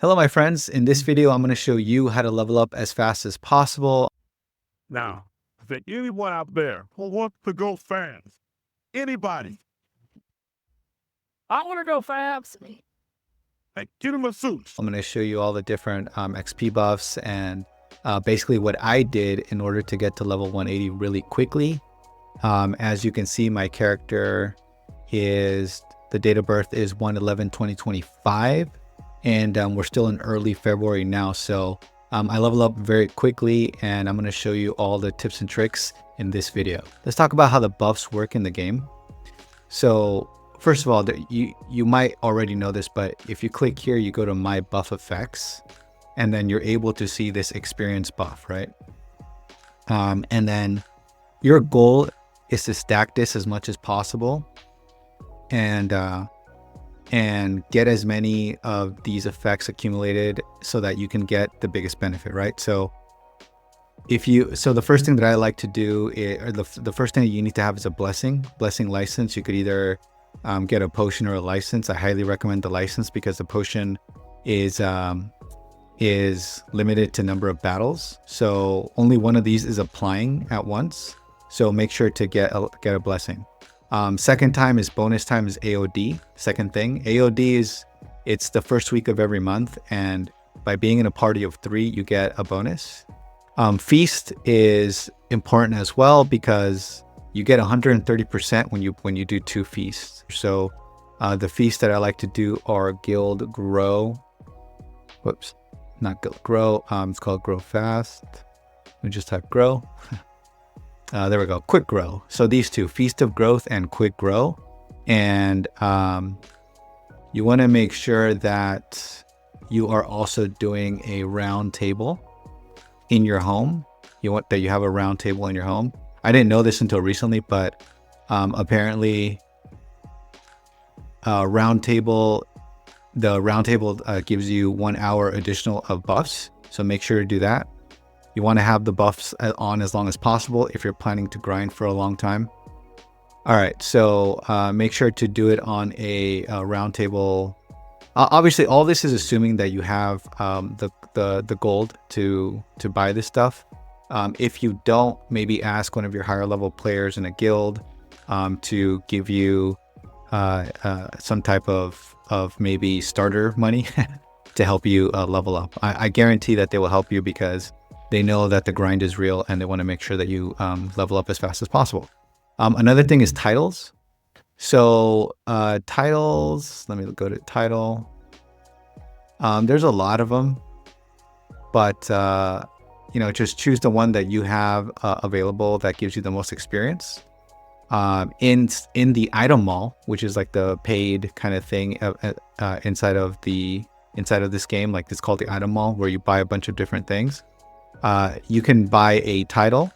Hello, my friends. In this video, I'm going to show you how to level up as fast as possible. Now, is there anyone out there who wants to go fast? Anybody? I want to go fast. Hey, get him a suit. I'm going to show you all the different XP buffs and basically what I did in order to get to level 180 really quickly. As you can see, my character is, the date of birth is 1/11/2025, and we're still in early February now. So I level up very quickly, and I'm going to show you all the tips and tricks in this video. Let's talk about how the buffs work in the game. So first of all, you might already know this, but if you click here, you go to My Buff Effects, and then you're able to see this experience buff, right? And then your goal is to stack this as much as possible and get as many of these effects accumulated so that you can get the biggest benefit, right? So the first thing that I like to do is, or the first thing that you need to have is a blessing license. You could either get a potion or a license. I highly recommend the license because the potion is limited to number of battles. So only one of these is applying at once. So make sure to get a blessing. Second time is bonus time is AOD. Second thing, AOD it's the first week of every month, and by being in a party of 3, you get a bonus. Feast is important as well because you get 130% when you do 2 feasts. So the feasts that I like to do are Guild Grow. Whoops, not Guild Grow. It's called Grow Fast. We just type Grow. There we go. Quick Grow. So these two, Feast of Growth and Quick Grow. And you want to make sure that you are also doing a round table in your home. You have a round table in your home. I didn't know this until recently, but apparently the round table gives you 1 hour additional of buffs. So make sure to do that. You want to have the buffs on as long as possible if you're planning to grind for a long time. All right, so make sure to do it on a round table. Obviously, all this is assuming that you have the gold to buy this stuff. If you don't, maybe ask one of your higher level players in a guild to give you some type of maybe starter money to help you level up. I guarantee that they will help you because they know that the grind is real and they want to make sure that you level up as fast as possible. Another thing is titles. So titles, let me go to title. There's a lot of them, but just choose the one that you have available that gives you the most experience. In the item mall, which is like the paid kind of thing inside of this game, like it's called the item mall, where you buy a bunch of different things. You can buy a title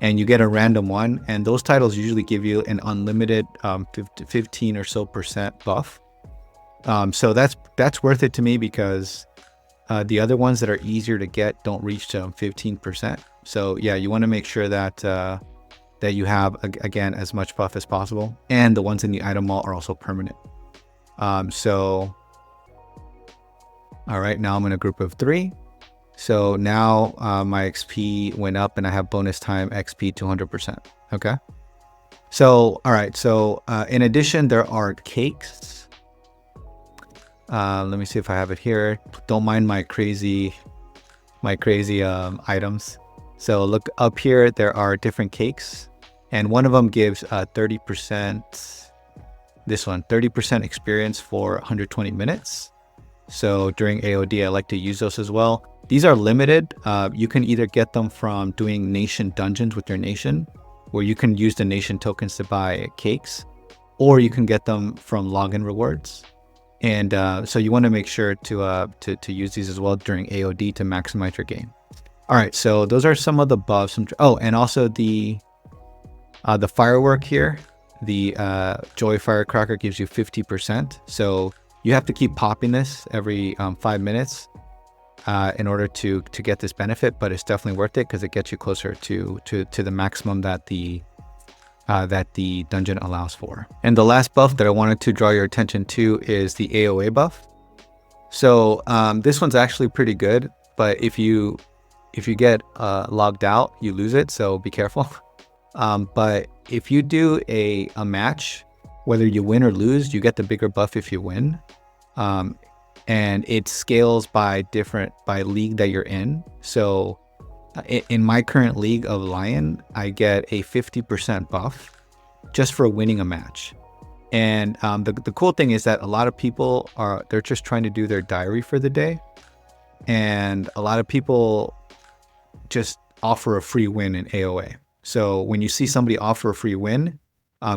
and you get a random one, and those titles usually give you an unlimited 15 or so % buff. So that's worth it to me because the other ones that are easier to get don't reach to 15%. So yeah, you want to make sure that you have again as much buff as possible, and the ones in the item mall are also permanent. So all right, now I'm in a group of 3. So now my XP went up and I have bonus time XP 200%. Okay. So, all right. So in addition, there are cakes. Let me see if I have it here. Don't mind my crazy items. So look up here, there are different cakes, and one of them gives 30%. This one, 30% experience for 120 minutes. So during AOD, I like to use those as well. These are limited. You can either get them from doing nation dungeons with your nation, where you can use the nation tokens to buy cakes, or you can get them from login rewards. And so you want to make sure to use these as well during AOD to maximize your gain. All right, so those are some of the buffs. Oh, and also the firework here, the Joy Firecracker gives you 50%. So you have to keep popping this every 5 minutes in order to get this benefit, but it's definitely worth it because it gets you closer to the maximum that the dungeon allows for. And the last buff that I wanted to draw your attention to is the AOA buff. So this one's actually pretty good, but if you get logged out, you lose it. So be careful. But if you do a match, whether you win or lose, you get the bigger buff if you win. And it scales by league that you're in. So in my current league of Lion, I get a 50% buff just for winning a match. And the cool thing is that a lot of people they're just trying to do their diary for the day. And a lot of people just offer a free win in AOA. So when you see somebody offer a free win,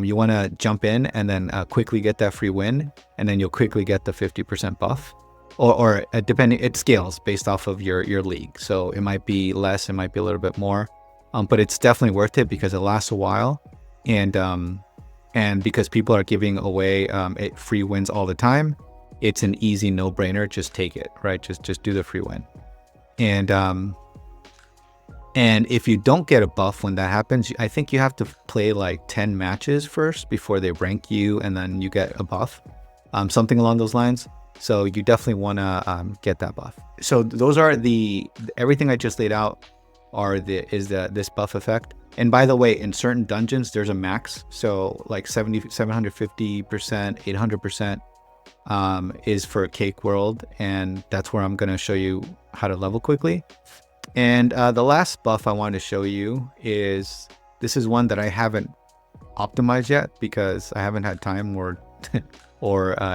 you want to jump in and then quickly get that free win, and then you'll quickly get the 50% buff. Or depending, it scales based off of your league. So it might be less, it might be a little bit more, but it's definitely worth it because it lasts a while, and because people are giving away free wins all the time, it's an easy no-brainer. Just take it, right? Just do the free win, and if you don't get a buff when that happens, I think you have to play like 10 matches first before they rank you, and then you get a buff, something along those lines. So you definitely want to get that buff. So those are everything I just laid out is this buff effect. And by the way, in certain dungeons, there's a max. So like 750%, 800% is for Cake World. And that's where I'm going to show you how to level quickly. And the last buff I wanted to show you this is one that I haven't optimized yet because I haven't had time or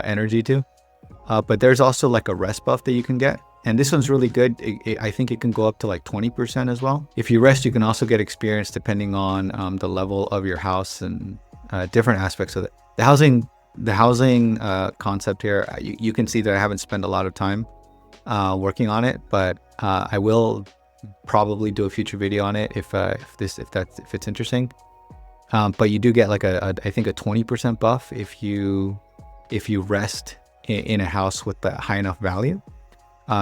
energy to. But there's also like a rest buff that you can get. And this one's really good. I think it can go up to like 20% as well. If you rest, you can also get experience depending on the level of your house and different aspects of it. The housing concept here, you can see that I haven't spent a lot of time working on it, but I will probably do a future video on it if it's interesting. But you do get like I think a 20% buff if you rest in a house with a high enough value.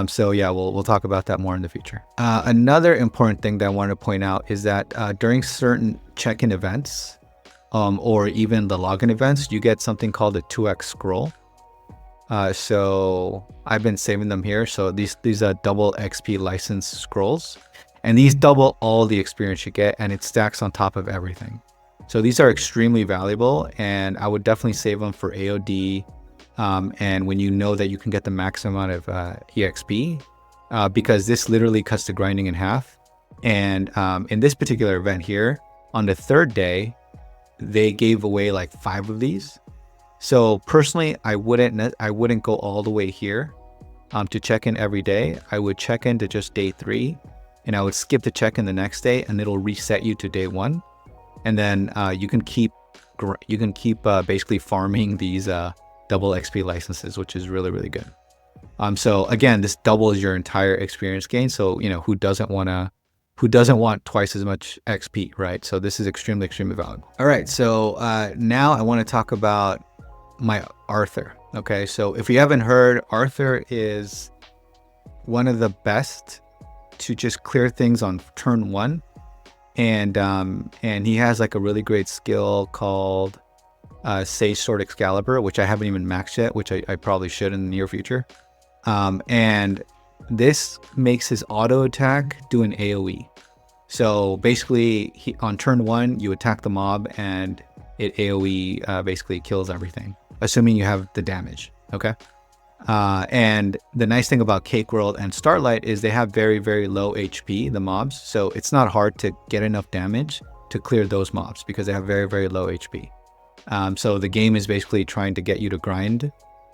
So yeah, we'll talk about that more in the future. Another important thing that I wanted to point out is that during certain check-in events, or even the login events, you get something called a 2x scroll. So I've been saving them here. So these are double XP license scrolls, and these double all the experience you get, and it stacks on top of everything. So these are extremely valuable, and I would definitely save them for AOD. And when you know that you can get the max amount of EXP, because this literally cuts the grinding in half. And in this particular event here, on the third day, they gave away like 5 of these. So personally, I wouldn't go all the way here to check in every day. I would check in to just day 3, and I would skip the check in the next day, and it'll reset you to day 1. And then you can keep basically farming these double XP licenses, which is really, really good. So again, this doubles your entire experience gain. So, who doesn't want twice as much XP, right? So this is extremely, extremely valuable. All right. So now I want to talk about my Arthur. Okay. So if you haven't heard, Arthur is one of the best to just clear things on turn 1. And he has like a really great skill called Sage Sword Excalibur, which I haven't even maxed yet, which I probably should in the near future. And this makes his auto attack do an AoE. So basically, on turn 1, you attack the mob and it AoE basically kills everything, assuming you have the damage. Okay. And the nice thing about Cake World and Starlight is they have very, very low HP, the mobs. So it's not hard to get enough damage to clear those mobs because they have very, very low HP. So the game is basically trying to get you to grind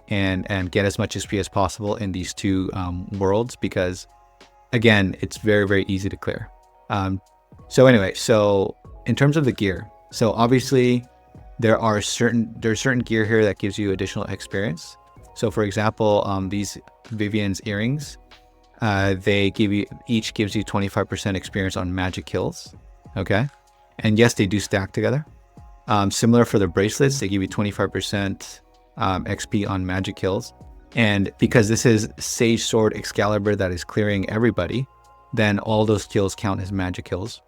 and get as much XP as possible in these two worlds because, again, it's very, very easy to clear. So anyway, so in terms of the gear, so obviously there's certain gear here that gives you additional experience. So for example, these Vivian's earrings, each gives you 25% experience on magic kills. Okay. And yes, they do stack together. Similar for the bracelets, they give you 25% XP on magic kills. And because this is Sage Sword Excalibur that is clearing everybody, then all those kills count as magic kills,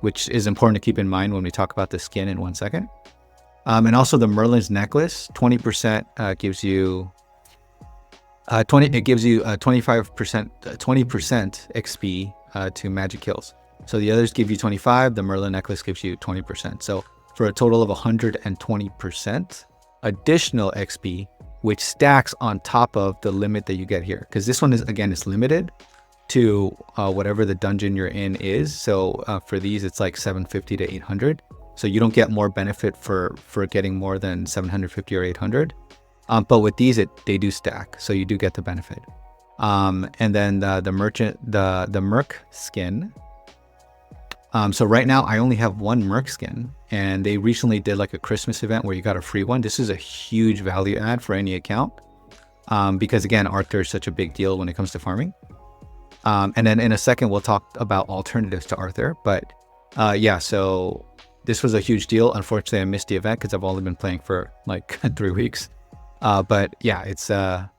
which is important to keep in mind when we talk about the skin in 1 second. And also the Merlin's necklace, 20% gives you It gives you 25%, 20% XP to magic kills. So the others give you 25. The Merlin necklace gives you 20%. So for a total of 120% additional XP, which stacks on top of the limit that you get here. Because this one is, again, it's limited to whatever the dungeon you're in is. So for these, it's like 750 to 800. So you don't get more benefit for getting more than 750 or 800. But with these, they do stack, so you do get the benefit. And then the Merc skin. So right now I only have one Merc skin, and they recently did like a Christmas event where you got a free one. This is a huge value add for any account, because again, Arthur is such a big deal when it comes to farming. And then in a second, we'll talk about alternatives to Arthur. But yeah, so this was a huge deal. Unfortunately, I missed the event because I've only been playing for like 3 weeks. But yeah, it's I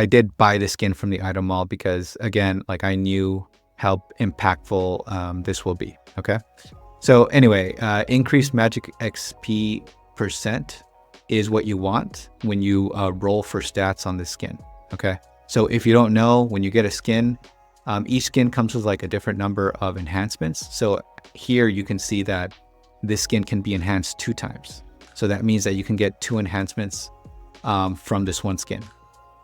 did buy the skin from the item mall because, again, like I knew how impactful this will be. Okay, so anyway, increased magic XP percent is what you want when you roll for stats on this skin. Okay, so if you don't know, when you get a skin, each skin comes with like a different number of enhancements. So here you can see that this skin can be enhanced 2 times. So that means that you can get 2 enhancements from this one skin.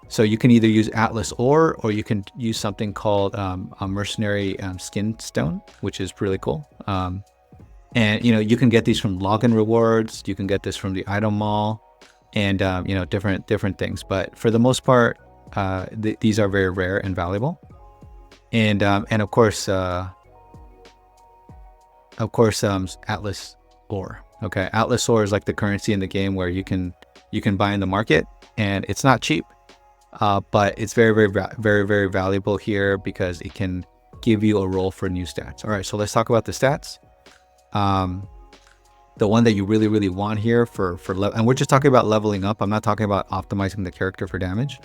So you can either use Atlas ore, or you can use something called a mercenary skin stone, which is really cool. And you can get these from login rewards. You can get this from the item mall, and different things. But for the most part, these are very rare and valuable. And of course, Atlas ore. Okay, Atlas ore is like the currency in the game where you can buy in the market, and it's not cheap, but it's very valuable here because it can give you a roll for new stats. All right, so let's talk about the stats. The one that you really want here and we're just talking about leveling up. I'm not talking about optimizing the character for damage,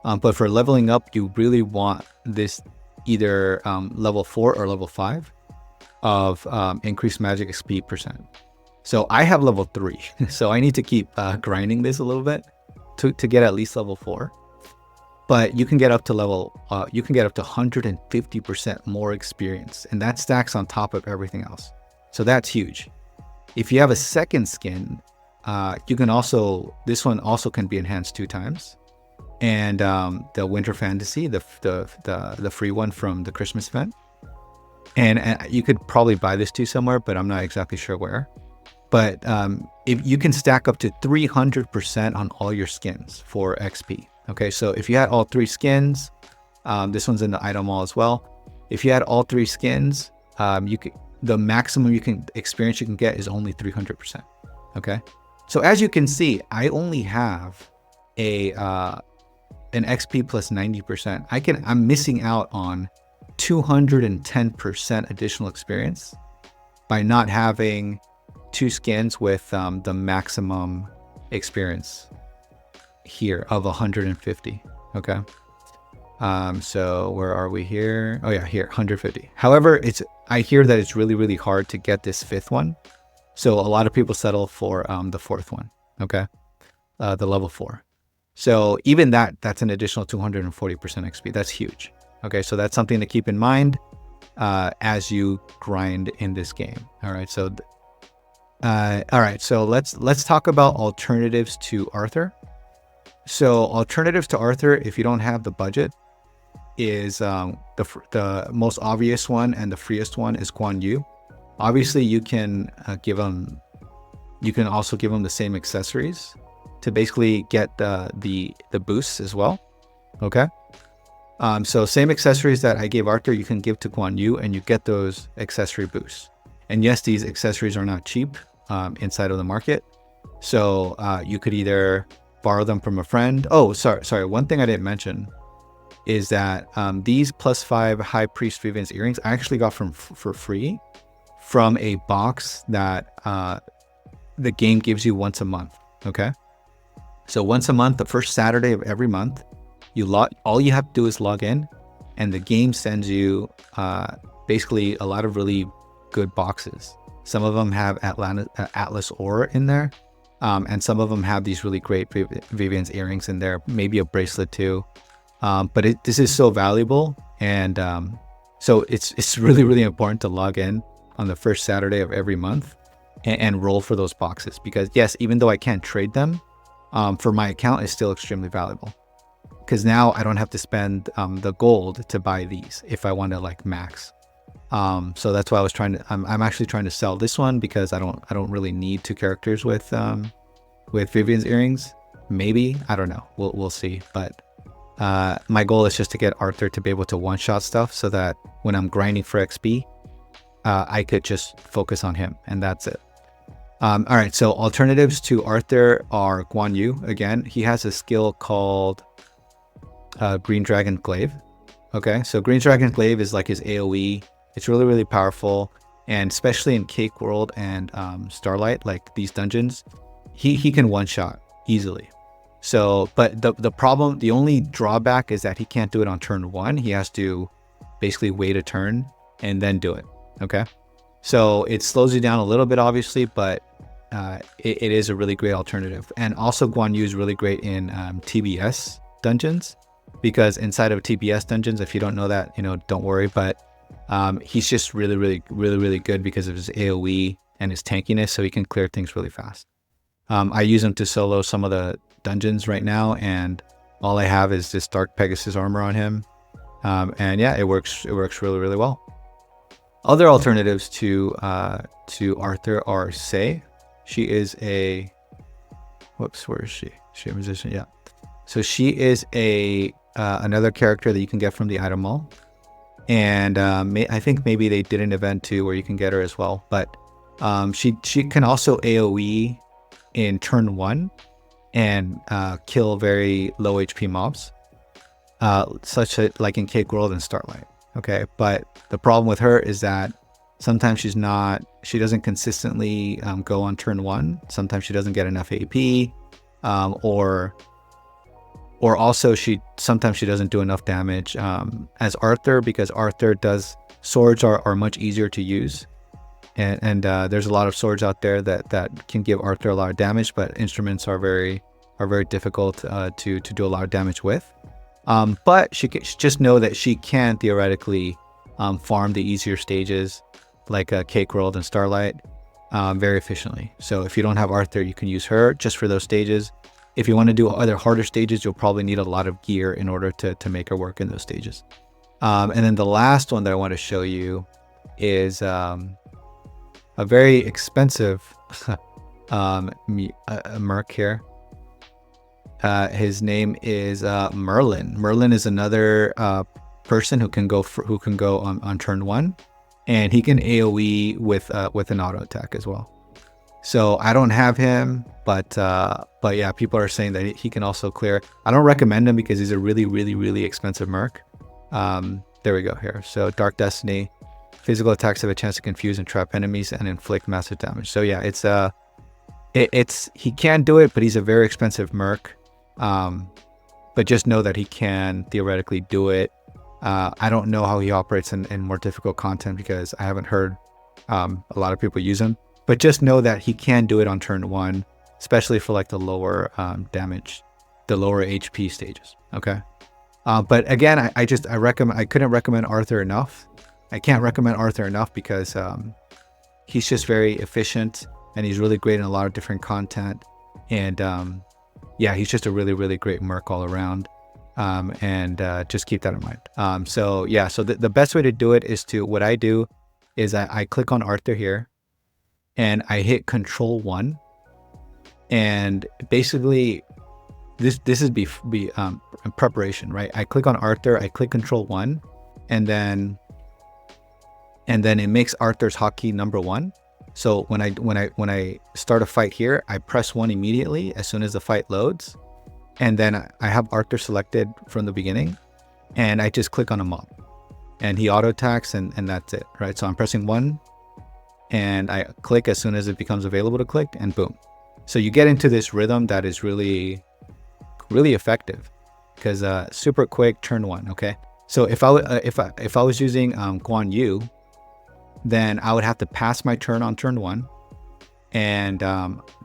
but for leveling up, you really want this either level 4 or level 5 of increased magic XP percent. So I have level 3, so I need to keep grinding this a little bit to get at least level 4. But you can get up to 150% more experience, and that stacks on top of everything else. So that's huge. If you have a second skin, you can this one also can be enhanced 2 times. And the Winter Fantasy, the free one from the Christmas event. And you could probably buy this too somewhere, but I'm not exactly sure where. But if you can stack up to 300% on all your skins for XP. Okay, so if you had all 3 skins, this one's in the item mall as well. If you had all 3 skins, the maximum experience you can get is only 300%. Okay, so as you can see, I only have an XP plus 90%. I'm missing out on 210% additional experience by not having 2 skins with the maximum experience here of 150. Okay, so where are we here? Oh yeah, here, 150. However, I hear that it's really hard to get this 5th one, so a lot of people settle for the 4th one. Okay, the level 4. So even that's an additional 240% XP. That's huge. Okay, so that's something to keep in mind as you grind in this game. All right, so let's talk about alternatives to Arthur. So alternatives to Arthur, if you don't have the budget, is the most obvious one and the freest one is Guan Yu. Obviously, you can also give them the same accessories to basically get the boosts as well. Okay, so same accessories that I gave Arthur, you can give to Guan Yu, and you get those accessory boosts. And yes, these accessories are not cheap inside of the market, so you could either borrow them from a friend. Oh, sorry. One thing I didn't mention is that these +5 High Priest Vivian's earrings I actually got for free from a box that the game gives you once a month. Okay, so once a month, the first Saturday of every month, all you have to do is log in, and the game sends you basically a lot of really good boxes. Some of them have Atlas ore in there, And some of them have these really great Vivian's earrings in there, maybe a bracelet too. But this is so valuable, and so it's really, really important to log in on the first Saturday of every month and roll for those boxes, because yes, even though I can't trade them, for my account, it's still extremely valuable, because now I don't have to spend the gold to buy these if I want to like max. So that's why I was trying to. I'm actually trying to sell this one because I don't really need 2 characters with Vivian's earrings. Maybe, I don't know. We'll see. But my goal is just to get Arthur to be able to one-shot stuff, so that when I'm grinding for XP, I could just focus on him, and that's it. All right, so alternatives to Arthur are Guan Yu. Again, he has a skill called Green Dragon Glaive. Okay, so Green Dragon Glaive is like his AoE. It's really, really powerful, and especially in Cake World and Starlight, like these dungeons, he can one-shot easily. So, but the problem, the only drawback is that he can't do it on turn 1. He has to basically wait a turn and then do it. Okay, so it slows you down a little bit, obviously, but it is a really great alternative. And also Guan Yu is really great in TBS dungeons, because inside of TBS dungeons, if you don't know that, don't worry, but he's just really, really, really, really good because of his AoE and his tankiness, so he can clear things really fast. I use him to solo some of the dungeons right now, and all I have is this Dark Pegasus armor on him, and yeah, it works really, really well. Other alternatives to Arthur are Sei. She is a where is she? Is she a musician? Yeah. So she is another character that you can get from the item mall, and I think maybe they did an event too where you can get her as well. But she can also AoE in turn 1 and kill very low HP mobs, such as like in Cake World and Starlight. Okay, but the problem with her is that sometimes she doesn't consistently go on turn 1. Sometimes she doesn't get enough AP, or also sometimes she doesn't do enough damage as Arthur, because Arthur swords are much easier to use, and there's a lot of swords out there that can give Arthur a lot of damage, but instruments are very difficult to do a lot of damage with. But she just know that she can theoretically farm the easier stages like Cake World and Starlight very efficiently. So if you don't have Arthur, you can use her just for those stages. If you want to do other harder stages, you'll probably need a lot of gear in order to make her work in those stages. And then the last one that I want to show you is a very expensive merc here. His name is Merlin. Merlin is another person who can go on turn 1, and he can AoE with an auto attack as well. So I don't have him, but yeah, people are saying that he can also clear. I don't recommend him because he's a really, really, really expensive merc. There we go here. So Dark Destiny, physical attacks have a chance to confuse and trap enemies and inflict massive damage. So yeah, he can do it, but he's a very expensive merc. But just know that he can theoretically do it. I don't know how he operates in more difficult content because I haven't heard a lot of people use him. But just know that he can do it on turn 1, especially for like the lower damage, the lower HP stages. Okay. But again, I couldn't recommend Arthur enough. I can't recommend Arthur enough because he's just very efficient, and he's really great in a lot of different content. And yeah, he's just a really, really great merc all around. And just keep that in mind. So yeah, so the best way to do it is what I do is I click on Arthur here, and I hit Control 1, and basically this is in preparation, right? I click on Arthur, I click Control 1, and then it makes Arthur's hotkey number 1. So when I start a fight here, I press 1 immediately as soon as the fight loads, and then I have Arthur selected from the beginning, and I just click on a mob, and he auto attacks, and that's it, right? So I'm pressing 1, and I click as soon as it becomes available to click, and boom. So you get into this rhythm that is really, really effective, because super quick turn 1. Okay, so if I was using Guan Yu, then I would have to pass my turn on turn 1, and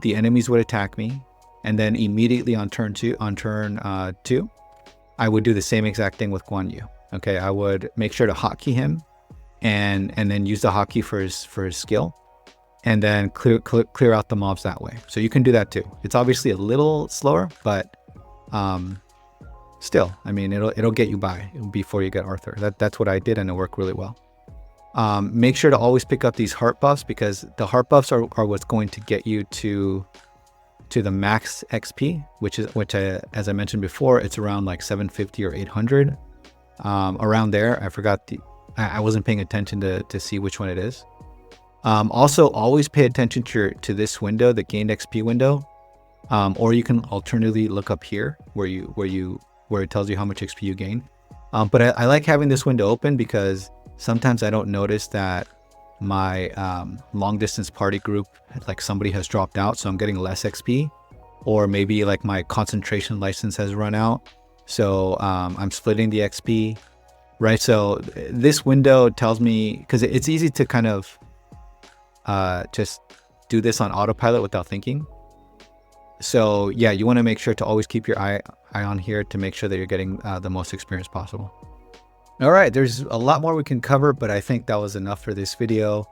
the enemies would attack me, and then immediately on turn two, I would do the same exact thing with Guan Yu. Okay, I would make sure to hotkey him, and then use the hotkey for his skill, and then clear out the mobs that way. So you can do that too. It's obviously a little slower, but still, I mean, it'll get you by before you get Arthur. That's what I did, and it worked really well. Make sure to always pick up these heart buffs, because the heart buffs are what's going to get you to the max XP, which as I mentioned before, it's around like 750 or 800, around there. I forgot I wasn't paying attention to see which one it is. Also, always pay attention to this window, the gained XP window, or you can alternatively look up here where it tells you how much XP you gain. But I like having this window open, because sometimes I don't notice that my long distance party group, like somebody has dropped out, so I'm getting less XP, or maybe like my concentration license has run out, so I'm splitting the XP, right? So this window tells me, because it's easy to kind of just do this on autopilot without thinking. So yeah, you want to make sure to always keep your eye on here to make sure that you're getting the most experience possible. All right, there's a lot more we can cover, but I think that was enough for this video.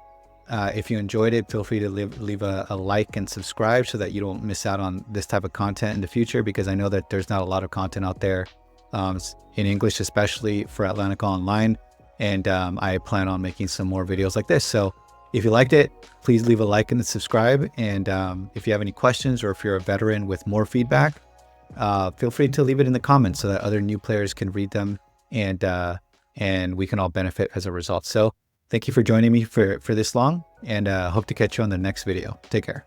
If you enjoyed it, feel free to leave a like and subscribe so that you don't miss out on this type of content in the future, because I know that there's not a lot of content out there, in English, especially for Atlantica Online. And I plan on making some more videos like this. So if you liked it, please leave a like and subscribe. And if you have any questions, or if you're a veteran with more feedback, feel free to leave it in the comments so that other new players can read them, and we can all benefit as a result. So thank you for joining me for this long, and hope to catch you on the next video. Take care.